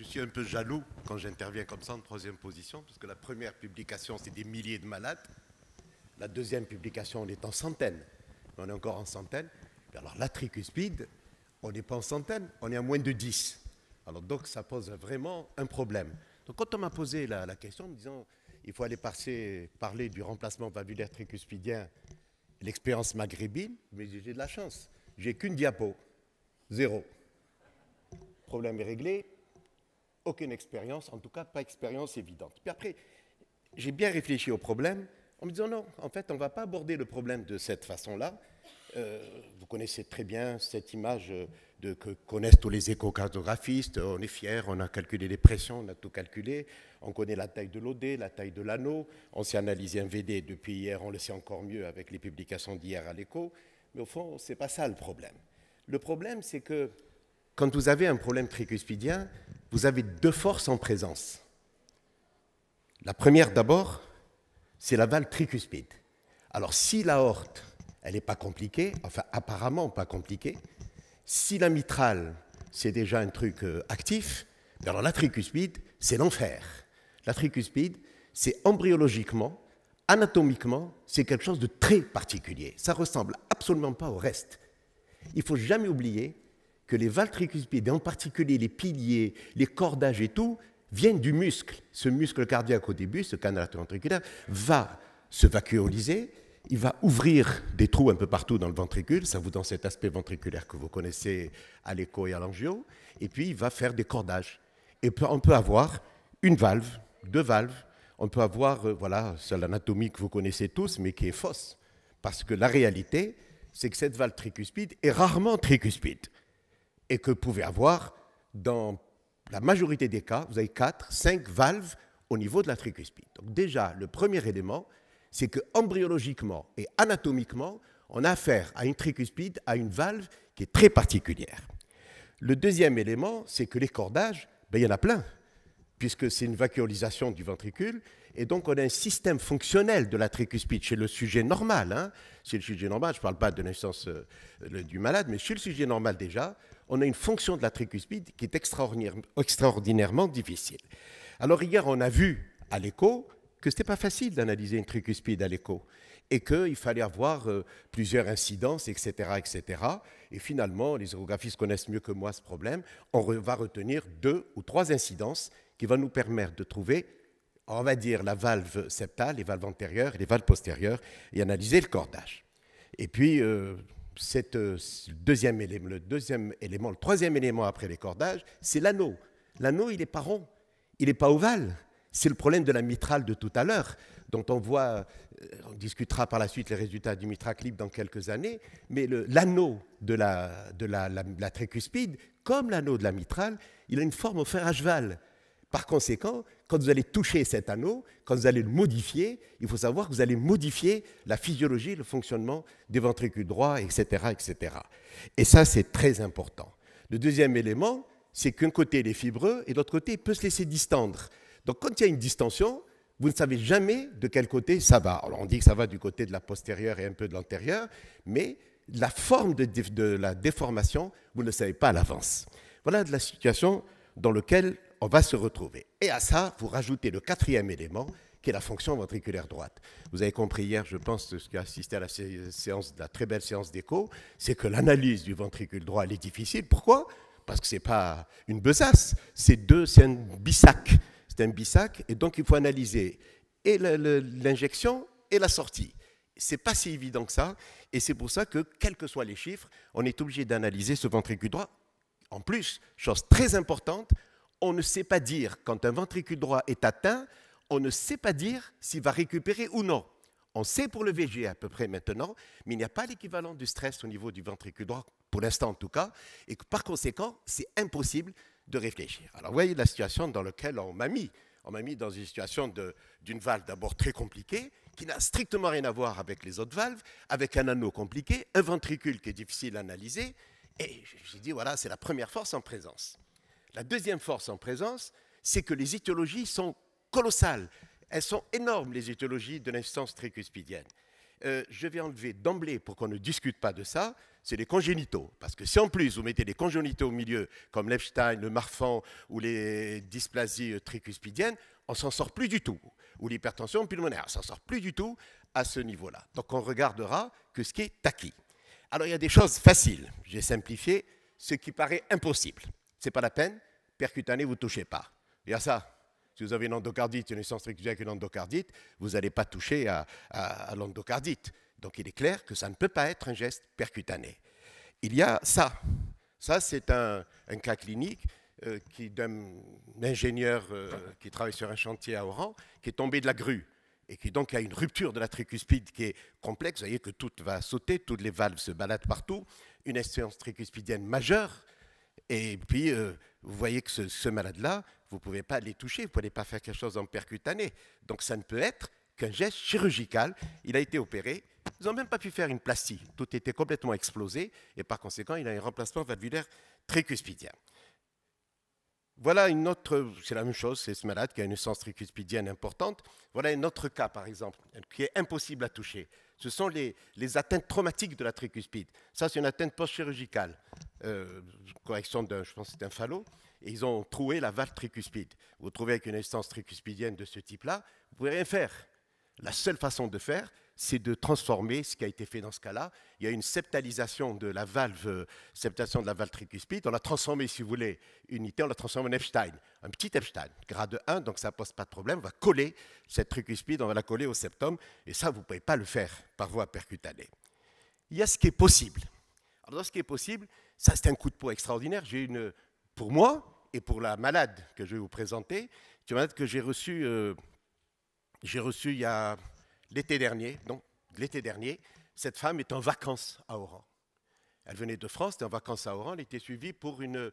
suis un peu jaloux quand j'interviens comme ça en troisième position, parce que la première publication, c'est des milliers de malades. La deuxième publication, on est en centaines. On est encore en centaines. Alors la tricuspide, on n'est pas en centaines, on est à moins de 10. Alors donc ça pose vraiment un problème. Donc quand on m'a posé la question en me disant il faut aller parler du remplacement valvulaire tricuspidien, l'expérience maghrébine, mais j'ai de la chance. J'ai qu'une diapo, 0. Problème est réglé, aucune expérience, en tout cas pas expérience évidente. Puis après, j'ai bien réfléchi au problème en me disant non, en fait, on ne va pas aborder le problème de cette façon-là. Vous connaissez très bien cette image que connaissent tous les échocardiographistes. On est fiers, on a calculé les pressions, on a tout calculé. On connaît la taille de l'OD, la taille de l'anneau. On s'est analysé un VD depuis hier, on le sait encore mieux avec les publications d'hier à l'écho. Mais au fond, ce n'est pas ça le problème. Le problème, c'est que quand vous avez un problème tricuspidien, vous avez deux forces en présence. La première, d'abord, c'est la valve tricuspide. Alors, si l'aorte, elle n'est pas compliquée, enfin, apparemment pas compliquée, si la mitrale, c'est déjà un truc actif, alors la tricuspide, c'est l'enfer. La tricuspide, c'est embryologiquement, anatomiquement, c'est quelque chose de très particulier. Ça ne ressemble absolument pas au reste. Il ne faut jamais oublier que les valves tricuspides, et en particulier les piliers, les cordages et tout, viennent du muscle. Ce muscle cardiaque au début, ce canal ventriculaire, va se vacuoliser, il va ouvrir des trous un peu partout dans le ventricule, ça vous donne cet aspect ventriculaire que vous connaissez à l'écho et à l'angio, et puis il va faire des cordages. Et on peut avoir une valve, deux valves, on peut avoir, voilà, c'est l'anatomie que vous connaissez tous, mais qui est fausse. Parce que la réalité, c'est que cette valve tricuspide est rarement tricuspide. Et que vous pouvez avoir, dans la majorité des cas, vous avez 4, 5 valves au niveau de la tricuspide. Donc déjà, le premier élément, c'est que embryologiquement et anatomiquement, on a affaire à une tricuspide, à une valve qui est très particulière. Le deuxième élément, c'est que les cordages, il y en a plein, puisque c'est une vacuolisation du ventricule, et donc on a un système fonctionnel de la tricuspide chez le sujet normal. Hein. Chez le sujet normal, je ne parle pas de naissance du malade, mais chez le sujet normal déjà, on a une fonction de la tricuspide qui est extraordinairement difficile. Alors hier, on a vu à l'écho que ce n'était pas facile d'analyser une tricuspide à l'écho et qu'il fallait avoir plusieurs incidences, etc., etc. Et finalement, les échographistes connaissent mieux que moi ce problème. On va retenir 2 ou 3 incidences qui vont nous permettre de trouver, on va dire, la valve septale, les valves antérieures et les valves postérieures, et analyser le cordage. Et puis, le troisième élément après les cordages, c'est l'anneau. L'anneau, il n'est pas rond, il n'est pas ovale. C'est le problème de la mitrale de tout à l'heure, dont on voit, on discutera par la suite les résultats du mitraclip dans quelques années, mais l'anneau de la tricuspide, comme l'anneau de la mitrale, il a une forme au fer H-val. Par conséquent, quand vous allez toucher cet anneau, quand vous allez le modifier, il faut savoir que vous allez modifier la physiologie, le fonctionnement des ventricules droits, etc., etc. Et ça, c'est très important. Le deuxième élément, c'est qu'un côté, il est fibreux, et de l'autre côté, il peut se laisser distendre. Donc, quand il y a une distension, vous ne savez jamais de quel côté ça va. Alors, on dit que ça va du côté de la postérieure et un peu de l'antérieure, mais la forme de la déformation, vous ne le savez pas à l'avance. Voilà la situation dans laquelle on va se retrouver. Et à ça, vous rajoutez le quatrième élément, qui est la fonction ventriculaire droite. Vous avez compris hier, je pense, ce qui a assisté à la très belle séance d'écho, c'est que l'analyse du ventricule droit, elle est difficile. Pourquoi ? Parce que ce n'est pas une besace, c'est un bissac. C'est un bissac, et donc il faut analyser et l'injection et la sortie. Ce n'est pas si évident que ça, et c'est pour ça que, quels que soient les chiffres, on est obligé d'analyser ce ventricule droit. En plus, chose très importante, on ne sait pas dire, quand un ventricule droit est atteint, on ne sait pas dire s'il va récupérer ou non. On sait pour le VG à peu près maintenant, mais il n'y a pas l'équivalent du stress au niveau du ventricule droit, pour l'instant en tout cas, et que par conséquent, c'est impossible de réfléchir. Alors, vous voyez la situation dans laquelle on m'a mis. On m'a mis dans une situation d'une valve d'abord très compliquée, qui n'a strictement rien à voir avec les autres valves, avec un anneau compliqué, un ventricule qui est difficile à analyser, et j'ai dit, voilà, c'est la première force en présence. La deuxième force en présence, c'est que les étiologies sont colossales. Elles sont énormes, les étiologies de l'insuffisance tricuspidienne. Je vais enlever d'emblée, pour qu'on ne discute pas de ça, c'est les congénitaux. Parce que si en plus vous mettez des congénitaux au milieu, comme l'Epstein, le Marfan ou les dysplasies tricuspidiennes, on ne s'en sort plus du tout. Ou l'hypertension pulmonaire, on ne s'en sort plus du tout à ce niveau-là. Donc on regardera que ce qui est acquis. Alors il y a des choses faciles. J'ai simplifié ce qui paraît impossible. Ce n'est pas la peine, percutanée, vous ne touchez pas. Il y a ça. Si vous avez une endocardite, une insuffisance tricuspide avec une endocardite, vous n'allez pas toucher à l'endocardite. Donc il est clair que ça ne peut pas être un geste percutané. Il y a ça. Ça, c'est un cas clinique d'un ingénieur qui travaille sur un chantier à Oran, qui est tombé de la grue et qui donc a une rupture de la tricuspide qui est complexe. Vous voyez que tout va sauter, toutes les valves se baladent partout, une insuffisance tricuspidienne majeure. Et puis, vous voyez que ce malade-là, vous ne pouvez pas les toucher, vous ne pouvez pas faire quelque chose en percutané. Donc ça ne peut être qu'un geste chirurgical. Il a été opéré. Ils n'ont même pas pu faire une plastie. Tout était complètement explosé et par conséquent, il a un remplacement valvulaire tricuspidien. Voilà une autre, c'est la même chose, c'est ce malade qui a une insuffisance tricuspidienne importante. Voilà un autre cas, par exemple, qui est impossible à toucher. Ce sont les atteintes traumatiques de la tricuspide. Ça, c'est une atteinte post-chirurgicale. Correction d'un, je pense que c'est un phallot. Et ils ont troué la valve tricuspide. Vous vous trouvez avec une insuffisance tricuspidienne de ce type-là, vous ne pouvez rien faire. La seule façon de faire, c'est de transformer ce qui a été fait dans ce cas-là. Il y a une septalisation de la valve tricuspide. On l'a transformé, si vous voulez, unité, on l'a transformé en Epstein, un petit Epstein, grade 1, donc ça ne pose pas de problème. On va coller cette tricuspide, on va la coller au septum, et ça, vous ne pouvez pas le faire par voie percutanée. Il y a ce qui est possible. Alors, dans ce qui est possible, ça, c'est un coup de peau extraordinaire. Pour moi et pour la malade que je vais vous présenter, c'est une malade que j'ai reçue il y a l'été dernier. Cette femme est en vacances à Oran. Elle venait de France, elle était en vacances à Oran, elle était suivie pour une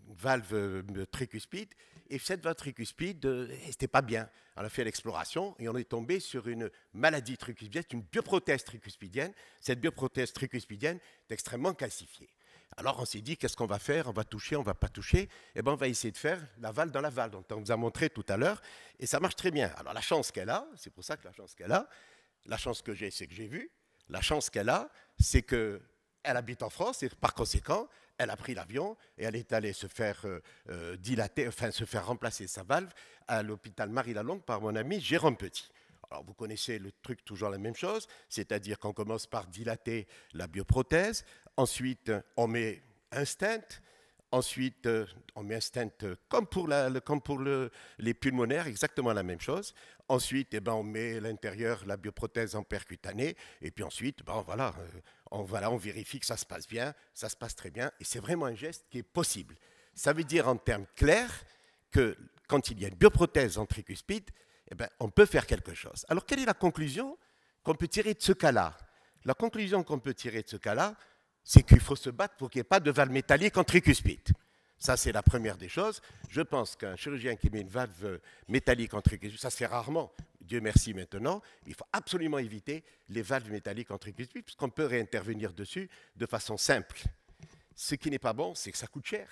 valve tricuspide. Et cette valve tricuspide, n'était pas bien. On a fait l'exploration et on est tombé sur une maladie tricuspidienne, une bioprothèse tricuspidienne. Cette bioprothèse tricuspidienne est extrêmement calcifiée. Alors on s'est dit, qu'est-ce qu'on va faire? On va toucher, on ne va pas toucher? Eh bien, on va essayer de faire la valve dans la valve, dont on vous a montré tout à l'heure, et ça marche très bien. Alors la chance qu'elle a, c'est pour ça que la chance que j'ai, c'est que j'ai vu, la chance qu'elle a, c'est qu'elle habite en France, et par conséquent, elle a pris l'avion, et elle est allée se faire se faire remplacer sa valve à l'hôpital Marie-Lalonde par mon ami Jérôme Petit. Alors, vous connaissez le truc, toujours la même chose, c'est-à-dire qu'on commence par dilater la bioprothèse, ensuite on met un stent, ensuite on met un stent comme pour les pulmonaires, exactement la même chose. Ensuite, on met à l'intérieur la bioprothèse en percutanée, et puis ensuite, on vérifie que ça se passe bien, ça se passe très bien, et c'est vraiment un geste qui est possible. Ça veut dire en termes clairs que quand il y a une bioprothèse en tricuspide, on peut faire quelque chose. Alors, quelle est la conclusion qu'on peut tirer de ce cas-là? La conclusion qu'on peut tirer de ce cas-là, c'est qu'il faut se battre pour qu'il n'y ait pas de valve métallique en tricuspide. Ça, c'est la première des choses. Je pense qu'un chirurgien qui met une valve métallique en tricuspide, ça se fait rarement, Dieu merci maintenant, il faut absolument éviter les valves métalliques en tricuspide, puisqu'on peut réintervenir dessus de façon simple. Ce qui n'est pas bon, c'est que ça coûte cher.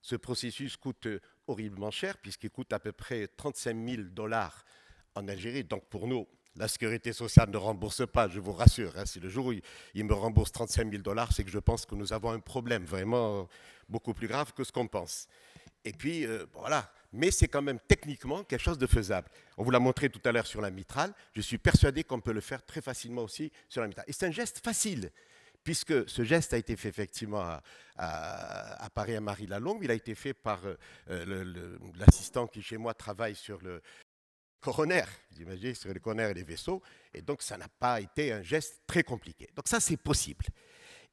Ce processus coûte horriblement cher, puisqu'il coûte à peu près 35 000 $ en Algérie. Donc pour nous, la sécurité sociale ne rembourse pas, je vous rassure. Si le jour où il me rembourse 35 000 $, c'est que je pense que nous avons un problème vraiment beaucoup plus grave que ce qu'on pense. Et puis, voilà. Mais c'est quand même techniquement quelque chose de faisable. On vous l'a montré tout à l'heure sur la mitrale. Je suis persuadé qu'on peut le faire très facilement aussi sur la mitrale. Et c'est un geste facile, puisque ce geste a été fait effectivement à Paris, à Marie-Lalonde. Il a été fait par l'assistant qui, chez moi, travaille sur le coronaire, vous imaginez, sur le coronaire et les vaisseaux. Et donc, ça n'a pas été un geste très compliqué. Donc ça, c'est possible.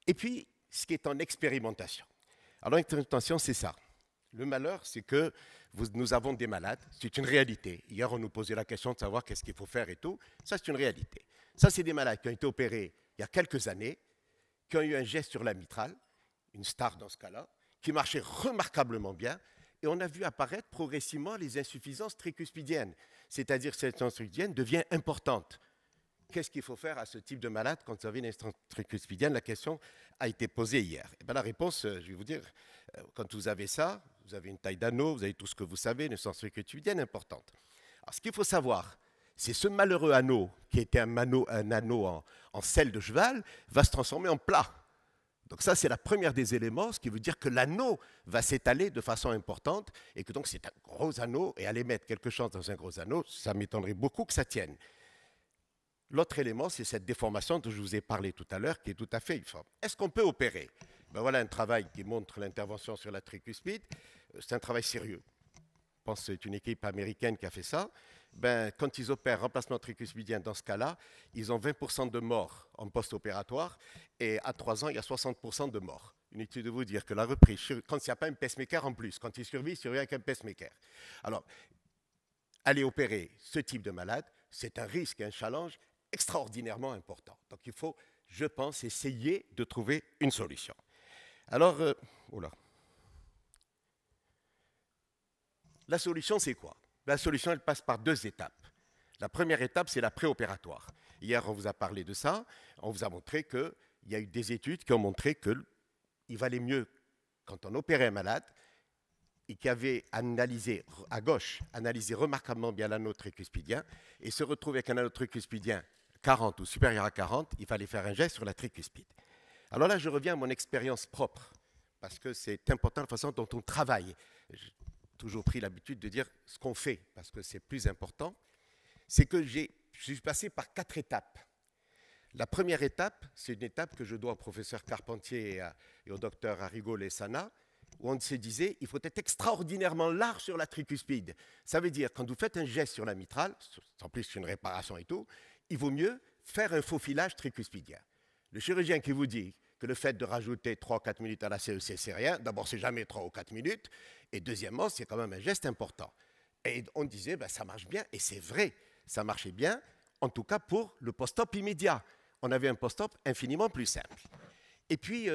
Et puis, ce qui est en expérimentation. Alors, l'expérimentation, c'est ça. Le malheur, c'est que nous avons des malades. C'est une réalité. Hier, on nous posait la question de savoir qu'est-ce qu'il faut faire et tout. Ça, c'est une réalité. Ça, c'est des malades qui ont été opérés il y a quelques années, qui ont eu un geste sur la mitrale, une star dans ce cas-là, qui marchait remarquablement bien, et on a vu apparaître progressivement les insuffisances tricuspidiennes, c'est-à-dire que cette insuffisance tricuspidienne devient importante. Qu'est-ce qu'il faut faire à ce type de malade quand vous avez une insuffisance tricuspidienne? La question a été posée hier. Et la réponse, je vais vous dire, quand vous avez ça, vous avez une taille d'anneau, vous avez tout ce que vous savez, une insuffisance tricuspidienne importante. Alors, ce qu'il faut savoir, c'est ce malheureux anneau, qui était un anneau en selle de cheval, va se transformer en plat. Donc ça, c'est la première des éléments, ce qui veut dire que l'anneau va s'étaler de façon importante, et que donc c'est un gros anneau, et aller mettre quelque chose dans un gros anneau, ça m'étonnerait beaucoup que ça tienne. L'autre élément, c'est cette déformation dont je vous ai parlé tout à l'heure, qui est tout à fait uniforme. Est-ce qu'on peut opérer? Ben voilà un travail qui montre l'intervention sur la tricuspide. C'est un travail sérieux. Je pense que c'est une équipe américaine qui a fait ça. Ben, quand ils opèrent remplacement tricuspidien dans ce cas-là, ils ont 20% de morts en post-opératoire, et à 3 ans, il y a 60% de morts. Inutile de vous dire que la reprise, quand il n'y a pas un pacemaker en plus, quand il survit avec un pacemaker. Alors, aller opérer ce type de malade, c'est un risque et un challenge extraordinairement important. Donc il faut, je pense, essayer de trouver une solution. Alors, la solution, c'est quoi? La solution, elle passe par 2 étapes. La première étape, c'est la préopératoire. Hier, on vous a parlé de ça. On vous a montré qu'il y a eu des études qui ont montré qu'il valait mieux, quand on opérait un malade, et qui avait analysé, à gauche, analysé remarquablement bien l'anneau tricuspidien, et se retrouve avec un anneau tricuspidien 40 ou supérieur à 40, il fallait faire un geste sur la tricuspide. Alors là, je reviens à mon expérience propre, parce que c'est important la façon dont on travaille. J'ai toujours pris l'habitude de dire ce qu'on fait, parce que c'est plus important. C'est que je suis passé par 4 étapes. La première étape, c'est une étape que je dois au professeur Carpentier et au docteur Arrigo Lessana, où on se disait il faut être extraordinairement large sur la tricuspide. Ça veut dire, quand vous faites un geste sur la mitrale, en plus une réparation et tout, il vaut mieux faire un faux filage tricuspidien. Le chirurgien qui vous dit que le fait de rajouter 3 ou 4 minutes à la CEC, c'est rien, d'abord, c'est jamais 3 ou 4 minutes, et deuxièmement, c'est quand même un geste important. Et on disait, ben, ça marche bien, et c'est vrai, ça marchait bien, en tout cas pour le post-op immédiat. On avait un post-op infiniment plus simple. Et puis,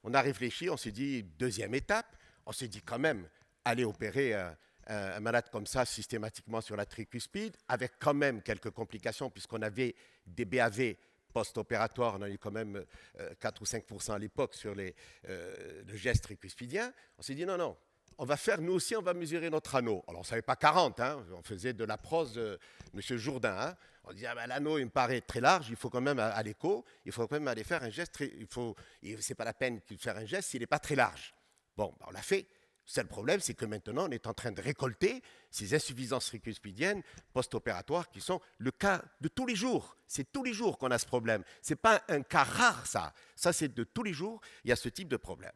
on a réfléchi, on s'est dit, deuxième étape, on s'est dit quand même, aller opérer un malade comme ça systématiquement sur la tricuspide, avec quand même quelques complications, puisqu'on avait des BAV post-opératoires, on a eu quand même 4 ou 5% à l'époque sur le geste tricuspidien. On s'est dit, non, non, on va faire, nous aussi, on va mesurer notre anneau. Alors, on ne savait pas 40, hein, on faisait de la prose M. Jourdain. Hein. On disait, ah ben, l'anneau, il me paraît très large, il faut quand même, à l'écho, il faut quand même aller faire un geste, ce n'est pas la peine de faire un geste s'il n'est pas très large. Bon, ben, on l'a fait. Le seul problème, c'est que maintenant, on est en train de récolter ces insuffisances tricuspidiennes post-opératoires qui sont le cas de tous les jours. C'est tous les jours qu'on a ce problème. Ce n'est pas un cas rare, ça. Ça, c'est de tous les jours, il y a ce type de problème.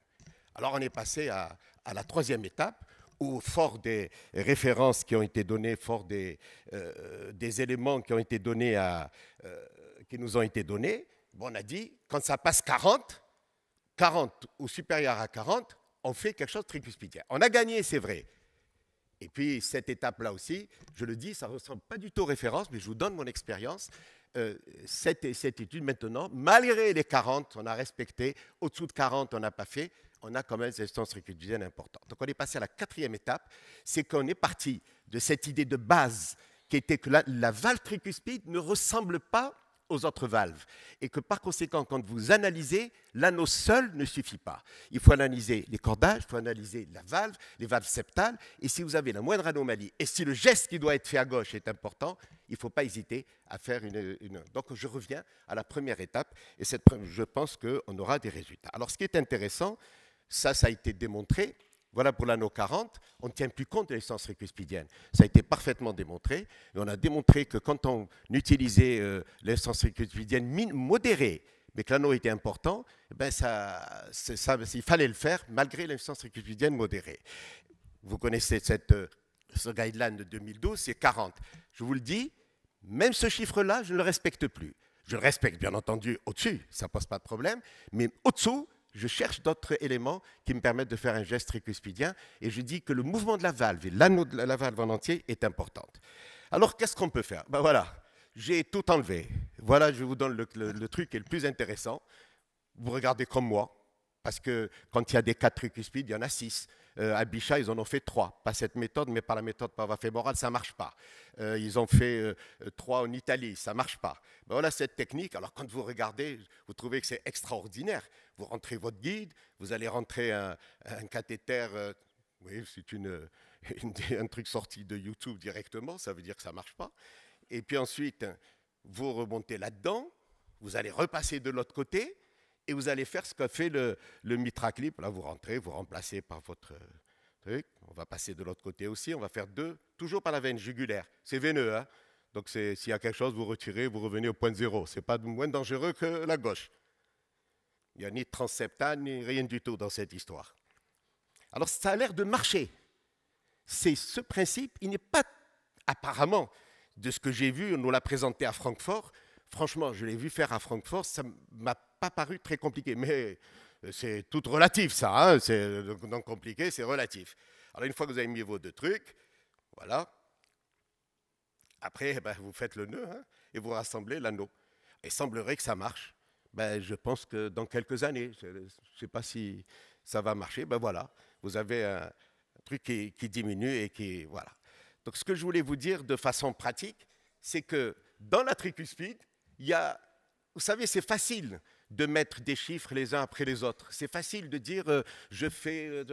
Alors, on est passé à la troisième étape, où, fort des références qui ont été données, fort des éléments qui ont été donnés qui nous ont été donnés, bon, on a dit, quand ça passe 40 ou supérieur à 40, on fait quelque chose de tricuspidien. On a gagné, c'est vrai. Et puis, cette étape-là aussi, je le dis, ça ne ressemble pas du tout aux références, mais je vous donne mon expérience. Cette étude, maintenant, malgré les 40, on a respecté. Au-dessous de 40, on n'a pas fait. On a quand même des instances tricuspidiennes importantes. Donc, on est passé à la quatrième étape. C'est qu'on est parti de cette idée de base qui était que la valve tricuspide ne ressemble pas aux autres valves. Et que par conséquent, quand vous analysez, l'anneau seul ne suffit pas. Il faut analyser les cordages, il faut analyser la valve, les valves septales. Et si vous avez la moindre anomalie, et si le geste qui doit être fait à gauche est important, il ne faut pas hésiter à faire une... Donc je reviens à la première étape, et je pense qu'on aura des résultats. Alors ce qui est intéressant, ça a été démontré. Voilà pour l'anneau 40, on ne tient plus compte de l'instance tricuspidienne. Ça a été parfaitement démontré. Et on a démontré que quand on utilisait l'instance tricuspidienne modérée, mais que l'anneau était important, ben il fallait le faire malgré l'instance tricuspidienne modérée. Vous connaissez ce guideline de 2012, c'est 40. Je vous le dis, même ce chiffre-là, je ne le respecte plus. Je le respecte bien entendu au-dessus, ça ne pose pas de problème, mais au-dessous, je cherche d'autres éléments qui me permettent de faire un geste tricuspidien et je dis que le mouvement de la valve et l'anneau de la valve en entier est important. Alors, qu'est-ce qu'on peut faire? Ben voilà, j'ai tout enlevé. Voilà, je vous donne le truc qui est le plus intéressant. Vous regardez comme moi, parce que quand il y a des cas de tricuspide, il y en a 6. À Bichat, ils en ont fait 3. Pas cette méthode, mais par la méthode parafémorale, ça ne marche pas. Ils ont fait 3 en Italie, ça ne marche pas. Ben voilà cette technique. Alors, quand vous regardez, vous trouvez que c'est extraordinaire. Vous rentrez votre guide, vous allez rentrer un cathéter. Oui, c'est un truc sorti de YouTube directement, ça veut dire que ça ne marche pas. et puis ensuite, vous remontez là-dedans, vous allez repasser de l'autre côté, et vous allez faire ce qu'a fait le MitraClip. Là, vous rentrez, vous remplacez par votre truc. On va passer de l'autre côté aussi, on va faire 2, toujours par la veine jugulaire. C'est veineux, hein. Donc s'il y a quelque chose, vous retirez, vous revenez au point zéro. Ce n'est pas moins dangereux que la gauche. Il n'y a ni transseptal, ni rien du tout dans cette histoire. Alors ça a l'air de marcher. C'est ce principe, il n'est pas apparemment, de ce que j'ai vu, on nous l'a présenté à Francfort. Franchement, je l'ai vu faire à Francfort, ça ne m'a pas paru très compliqué. Mais c'est tout relatif, ça. Hein, donc compliqué, c'est relatif. Alors une fois que vous avez mis vos 2 trucs, voilà. Après, vous faites le nœud, hein, et vous rassemblez l'anneau. Et il semblerait que ça marche. Je pense que dans quelques années, je ne sais pas si ça va marcher, voilà. Vous avez un truc qui diminue et qui... Voilà. Donc ce que je voulais vous dire de façon pratique, c'est que dans la tricuspide, il y a... Vous savez, c'est facile de mettre des chiffres les uns après les autres. C'est facile de dire je fais,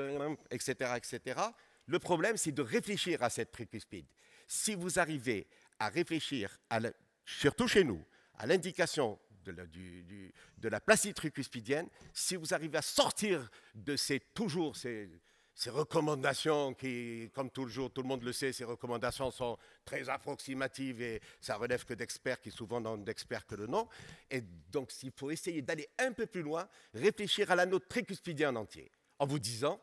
etc., etc. Le problème, c'est de réfléchir à cette tricuspide. Si vous arrivez à réfléchir, surtout chez nous, à l'indication de la placide tricuspidienne, si vous arrivez à sortir de ces recommandations qui, comme toujours, tout le monde le sait, ces recommandations sont très approximatives et ça relève que d'experts qui souvent n'ont d'experts que le nom. Et donc, il faut essayer d'aller un peu plus loin, réfléchir à l'anneau tricuspidien entier, en vous disant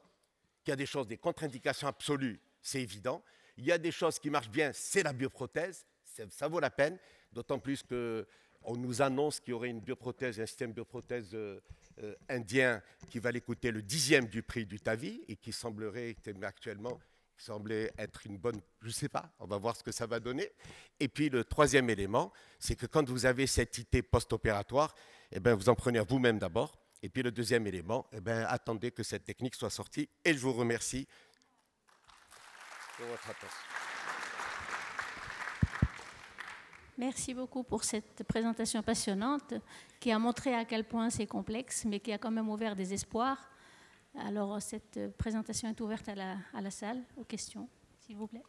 qu'il y a des choses, des contre-indications absolues, c'est évident. Il y a des choses qui marchent bien, c'est la bioprothèse, ça vaut la peine, d'autant plus qu'on nous annonce qu'il y aurait une bioprothèse, un système de bioprothèse indien qui va coûter le 10e du prix du TAVI et qui semblerait actuellement semblait être une bonne, je ne sais pas, on va voir ce que ça va donner. Et puis le 3e élément, c'est que quand vous avez cette IT post-opératoire, vous en prenez à vous-même d'abord. Et puis le 2e élément, attendez que cette technique soit sortie. Et je vous remercie de votre attention. Merci beaucoup pour cette présentation passionnante qui a montré à quel point c'est complexe, mais qui a quand même ouvert des espoirs. Alors, cette présentation est ouverte à la salle, aux questions, s'il vous plaît.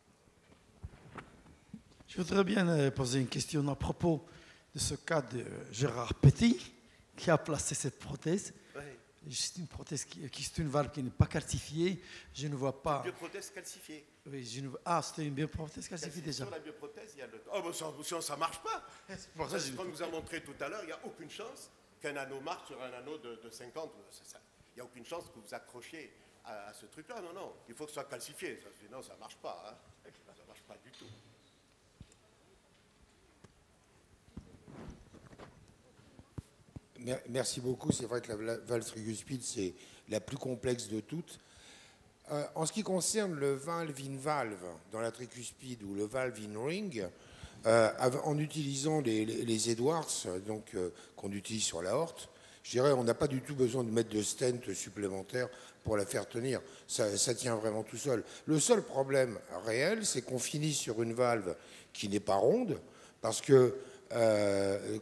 Je voudrais bien poser une question à propos de ce cas de Gérard Petit, qui a placé cette prothèse. Oui. C'est une prothèse c'est une valve qui n'est pas calcifiée. Je ne vois pas. Une bioprothèse calcifiée. Oui, c'était une bioprothèse calcifiée déjà. Sur la bioprothèse, il y a le. Oh, ça ne marche pas. Comme nous a montré tout à l'heure, il n'y a aucune chance qu'un anneau marche sur un anneau de 50. Il n'y a aucune chance que vous accrochiez à ce truc-là. Non, non. Il faut que ce soit calcifié. Sinon, ça ne marche pas. Hein. Ça ne marche pas du tout. Merci beaucoup. C'est vrai que la valve tricuspide, c'est la plus complexe de toutes. En ce qui concerne le valve-in-valve dans la tricuspide ou le valve-in-ring, en utilisant les Edwards qu'on utilise sur l'aorte, je dirais on n'a pas du tout besoin de mettre de stent supplémentaire pour la faire tenir. Ça tient vraiment tout seul. Le seul problème réel, c'est qu'on finit sur une valve qui n'est pas ronde, parce que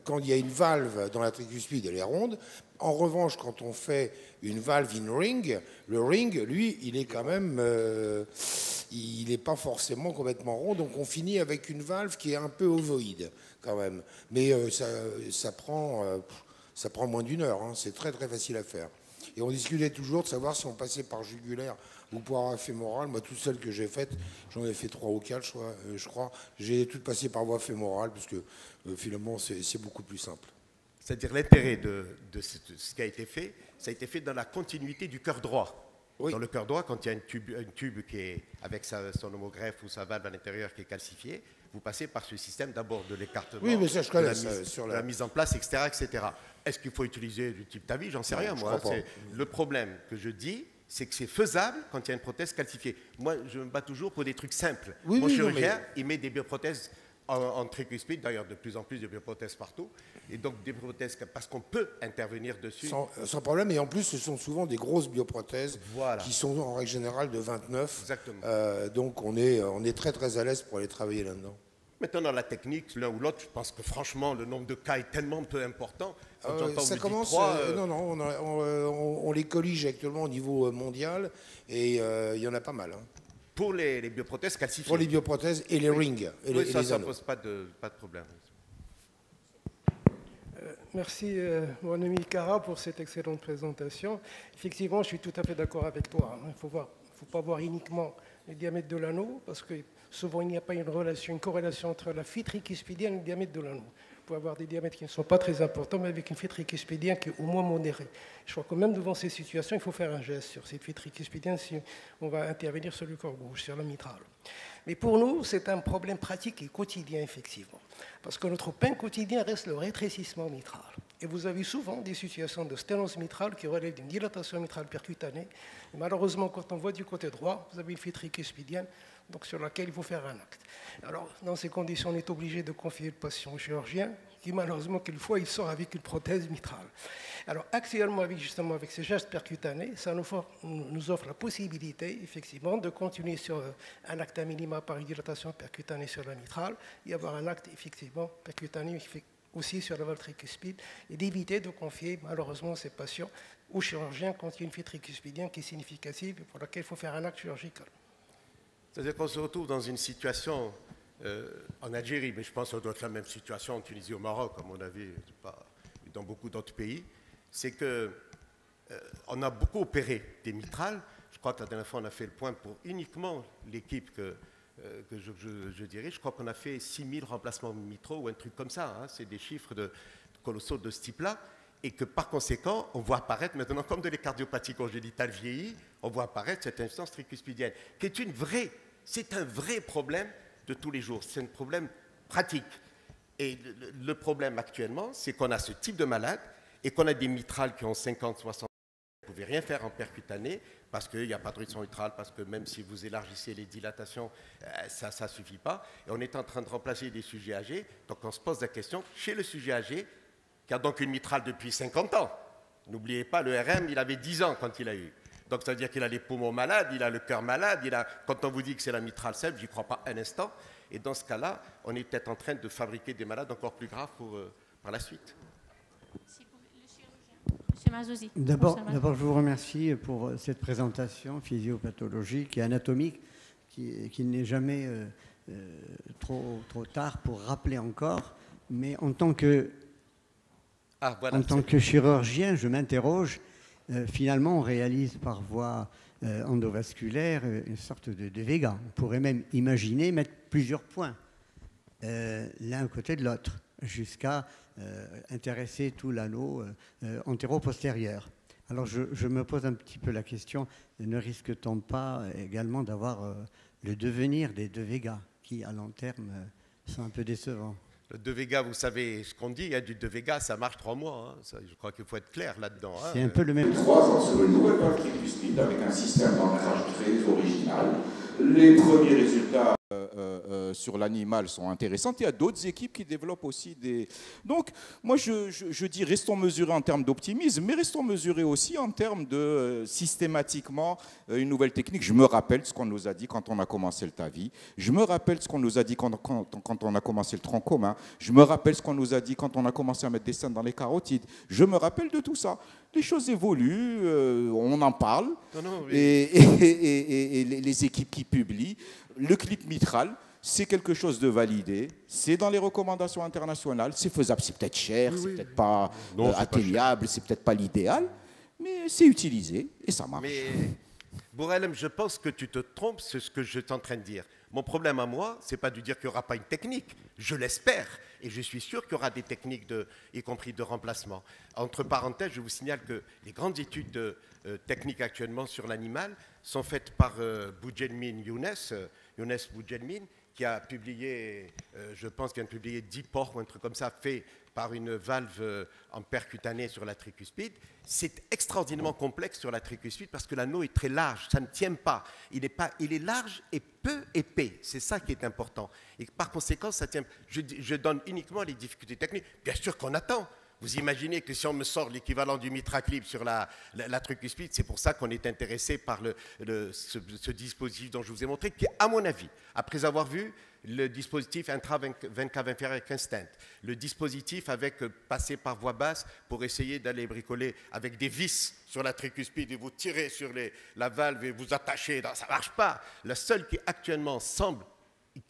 quand il y a une valve dans la tricuspide, elle est ronde. En revanche, quand on fait une valve in ring, le ring, lui, il est quand même, il n'est pas forcément complètement rond. Donc on finit avec une valve qui est un peu ovoïde quand même. Mais ça prend moins d'1 heure. Hein. C'est très très facile à faire. Et on discutait toujours de savoir si on passait par jugulaire ou par fémorale. Moi, toutes celles que j'ai faites, j'en ai fait 3 ou 4, je crois. J'ai toutes passé par voie fémorale, parce que finalement, c'est beaucoup plus simple. C'est-à-dire l'intérêt de ce qui a été fait, ça a été fait dans la continuité du cœur droit. Oui. Dans le cœur droit, quand il y a un tube qui est avec son homogreffe ou sa valve à l'intérieur qui est calcifiée, vous passez par ce système d'abord de l'écartement, oui, mais ça, je connais, la mise en place, etc. etc. Est-ce qu'il faut utiliser du type TAVI? J'en sais rien, moi. Le problème que je dis, c'est que c'est faisable quand il y a une prothèse calcifiée. Moi, je me bats toujours pour des trucs simples. Oui, Mon chirurgien, il met des bioprothèses en tricuspide, d'ailleurs de plus en plus de bioprothèses partout, et donc des prothèses parce qu'on peut intervenir dessus. Sans problème, et en plus ce sont souvent des grosses bioprothèses qui sont en règle générale de 29. Exactement. Donc on est très très à l'aise pour aller travailler là-dedans. Maintenant dans la technique, l'un ou l'autre, je pense que franchement le nombre de cas est tellement peu important. Ça commence, on les collige actuellement au niveau mondial, et il y en a pas mal. Hein. Pour les bioprothèses calcifiées. Pour les bioprothèses et les rings. Et oui, les ça ne anneaux. pose pas de problème. Merci, mon ami Cara, pour cette excellente présentation. Effectivement, je suis tout à fait d'accord avec toi. Il ne faut pas voir uniquement le diamètre de l'anneau, parce que souvent, il n'y a pas une corrélation entre la fuite tricuspidienne et le diamètre de l'anneau. Vous pouvez avoir des diamètres qui ne sont pas très importants, mais avec une fuite tricuspidienne qui est au moins modérée. Je crois que même devant ces situations, il faut faire un geste sur cette fuite tricuspidienne si on va intervenir sur le corps gauche, sur la mitrale. Mais pour nous, c'est un problème pratique et quotidien, effectivement. Parce que notre pain quotidien reste le rétrécissement mitral. Et vous avez souvent des situations de sténose mitrale qui relèvent d'une dilatation mitrale percutanée. Et malheureusement, quand on voit du côté droit, vous avez une fuite tricuspidienne, donc sur laquelle il faut faire un acte. Alors, dans ces conditions, on est obligé de confier le patient au chirurgien, qui malheureusement, quelquefois, il sort avec une prothèse mitrale. Alors, actuellement, avec ces gestes percutanés, ça nous offre la possibilité, effectivement, de continuer sur un acte à minima par une dilatation percutanée sur la mitrale et avoir un acte, effectivement, percutané aussi sur la valve tricuspide et d'éviter de confier, malheureusement, ces patients au chirurgien quand il y a une fuite tricuspidienne qui est significative et pour laquelle il faut faire un acte chirurgical. C'est-à-dire qu'on se retrouve dans une situation en Algérie, mais je pense que ça doit être la même situation en Tunisie, au Maroc, à mon avis, dans beaucoup d'autres pays, c'est qu'on a beaucoup opéré des mitrales. Je crois que la dernière fois, on a fait le point pour uniquement l'équipe que je dirige. Je crois qu'on a fait 6000 remplacements mitraux ou un truc comme ça. Hein. C'est des chiffres colossaux de ce type-là. Et que par conséquent, on voit apparaître maintenant, comme de l'écardiopathies congénitale vieillie, on voit apparaître cette insuffisance tricuspidienne, qui est c'est un vrai problème de tous les jours. C'est un problème pratique. Et le problème actuellement, c'est qu'on a ce type de malade et qu'on a des mitrales qui ont 50, 60 ans. Vous ne pouvez rien faire en percutané parce qu'il n'y a pas de réduction mitrale, parce que même si vous élargissez les dilatations, ça ne suffit pas. Et on est en train de remplacer des sujets âgés. Donc on se pose la question, chez le sujet âgé, qui a donc une mitrale depuis 50 ans. N'oubliez pas, le RM, il avait 10 ans quand il a eu. Donc ça veut dire qu'il a les poumons malades, il a le cœur malade, quand on vous dit que c'est la mitrale simple, j'y crois pas un instant. Et dans ce cas-là, on est peut-être en train de fabriquer des malades encore plus graves par la suite. Monsieur Mazouzi. D'abord, je vous remercie pour cette présentation physiopathologique et anatomique qui n'est jamais trop tard pour rappeler encore. Mais en tant que chirurgien, je m'interroge. Finalement, on réalise par voie endovasculaire une sorte de Vega. On pourrait même imaginer mettre plusieurs points, l'un à côté de l'autre, jusqu'à intéresser tout l'anneau antéro-postérieur. Alors, je me pose un petit peu la question, ne risque-t-on pas également d'avoir le devenir des 2 Vega, qui, à long terme, sont un peu décevants? Le 2 Vega, vous savez ce qu'on dit, hein, du 2 Vega, ça marche 3 mois. Hein. Ça, je crois qu'il faut être clair là-dedans. Hein. C'est un peu le même. 3 ans sur une nouvelle valve tricuspide avec un système d'ancrage très original. Les premiers résultats sur l'animal sont intéressants. Il y a d'autres équipes qui développent aussi des... Donc, moi, je dis restons mesurés en termes d'optimisme, mais restons mesurés aussi en termes de systématiquement une nouvelle technique. Je me rappelle ce qu'on nous a dit quand on a commencé le TAVI. Je me rappelle ce qu'on nous a dit quand on a commencé le tronc commun. Je me rappelle ce qu'on nous a dit quand on a commencé à mettre des stents dans les carotides. Je me rappelle de tout ça. Les choses évoluent, on en parle, et les équipes qui publient. Le clip mitral, c'est quelque chose de validé, c'est dans les recommandations internationales, c'est faisable, c'est peut-être cher, c'est peut-être pas atteignable, c'est peut-être pas l'idéal, mais c'est utilisé et ça marche. Mais Bourrelem, je pense que tu te trompes, c'est ce que je suis en train de dire. Mon problème à moi, c'est pas de dire qu'il n'y aura pas une technique, je l'espère, et je suis sûr qu'il y aura des techniques, y compris de remplacement. Entre parenthèses, je vous signale que les grandes études techniques actuellement sur l'animal sont faites par Boujelmin Younes Boujelmin, qui a publié, je pense qu'il vient de publier 10 ports ou un truc comme ça, fait par une valve en percutané sur la tricuspide. C'est extraordinairement complexe sur la tricuspide parce que l'anneau est très large, ça ne tient pas. Il est large et peu épais, c'est ça qui est important. Et par conséquent, ça tient. Je donne uniquement les difficultés techniques. Bien sûr qu'on attend. Vous imaginez que si on me sort l'équivalent du mitraclip sur la tricuspide, c'est pour ça qu'on est intéressé par ce dispositif dont je vous ai montré, qui, à mon avis, après avoir vu le dispositif intra-veine cave inférieure avec un stent, le dispositif avec passer par voie basse pour essayer d'aller bricoler avec des vis sur la tricuspide et vous tirez sur la valve et vous attachez, ça ne marche pas. La seule qui actuellement semble,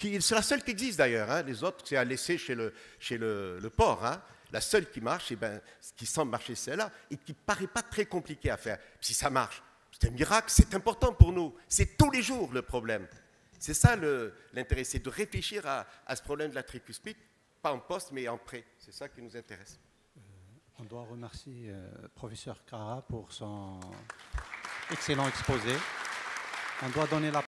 c'est la seule qui existe d'ailleurs, hein, les autres c'est à laisser chez le porc, hein. La seule qui marche, ce qui semble marcher, c'est celle-là, et qui ne paraît pas très compliqué à faire. Si ça marche, c'est un miracle, c'est important pour nous. C'est tous les jours le problème. C'est ça l'intérêt, c'est de réfléchir à ce problème de la tricuspide, pas en poste, mais en pré. C'est ça qui nous intéresse. On doit remercier le professeur Cara pour son excellent exposé. On doit donner la